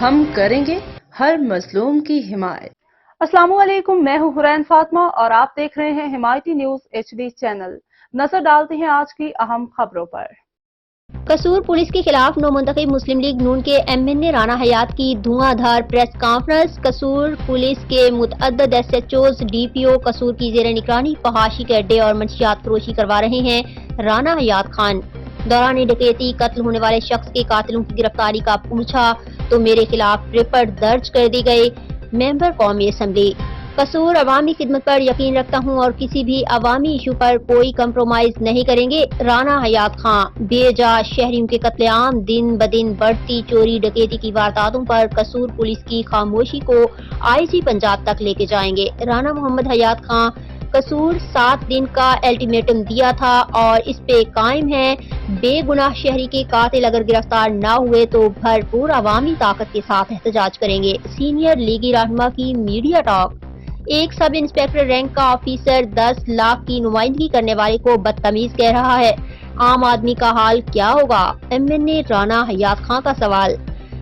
ہم کریں گے ہر مظلوم کی حمایت۔ السلام علیکم، میں ہوں حرین فاطمہ اور آپ دیکھ رہے ہیں حمایتی نیوز HD چینل۔ نظر ڈالتے ہیں آج کی اہم خبروں پر۔ قصور پولیس کے خلاف نومنتخب مسلم لیگ نون کے MNA رانا حیات کی دھواں دھار پریس کانفرنس۔ قصور پولیس کے متعدد SHOs DPO قصور کی زیر نگرانی فحاشی کے اڈے اور منشیات فروشی کروا رہے ہیں۔ رانا حیات خان دوران ڈکیتی قتل ہونے والے شخص کے قاتلوں کی گرفتاری کا پوچھا تو میرے خلاف رپورٹ درج کر دی گئی۔ ممبر قومی اسمبلی قصور عوامی خدمت پر یقین رکھتا ہوں اور کسی بھی عوامی ایشو پر کوئی کمپرومائز نہیں کریں گے۔ رانا حیات خان بے جا شہریوں کے قتل عام، دن بدن بڑھتی چوری ڈکیتی کی وارداتوں پر قصور پولیس کی خاموشی کو IG پنجاب تک لے کے جائیں گے۔ رانا محمد حیات خان قصور 7 دن کا الٹیمیٹم دیا تھا اور اس پہ قائم ہے۔ بے گناہ شہری کے قاتل اگر گرفتار نہ ہوئے تو بھرپور عوامی طاقت کے ساتھ احتجاج کریں گے۔ سینئر لیگی رہنما کی میڈیا ٹاک۔ ایک سب انسپیکٹر رینک کا آفیسر 10 لاکھ کی نمائندگی کرنے والے کو بدتمیز کہہ رہا ہے۔ عام آدمی کا حال کیا ہوگا؟ MNA رانا حیات خان کا سوال۔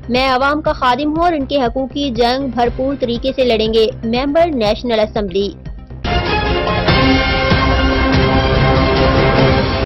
میں عوام کا خادم ہوں اور ان کے حقوق کی جنگ بھرپور طریقے سے لڑیں گے۔ ممبر نیشنل اسمبلی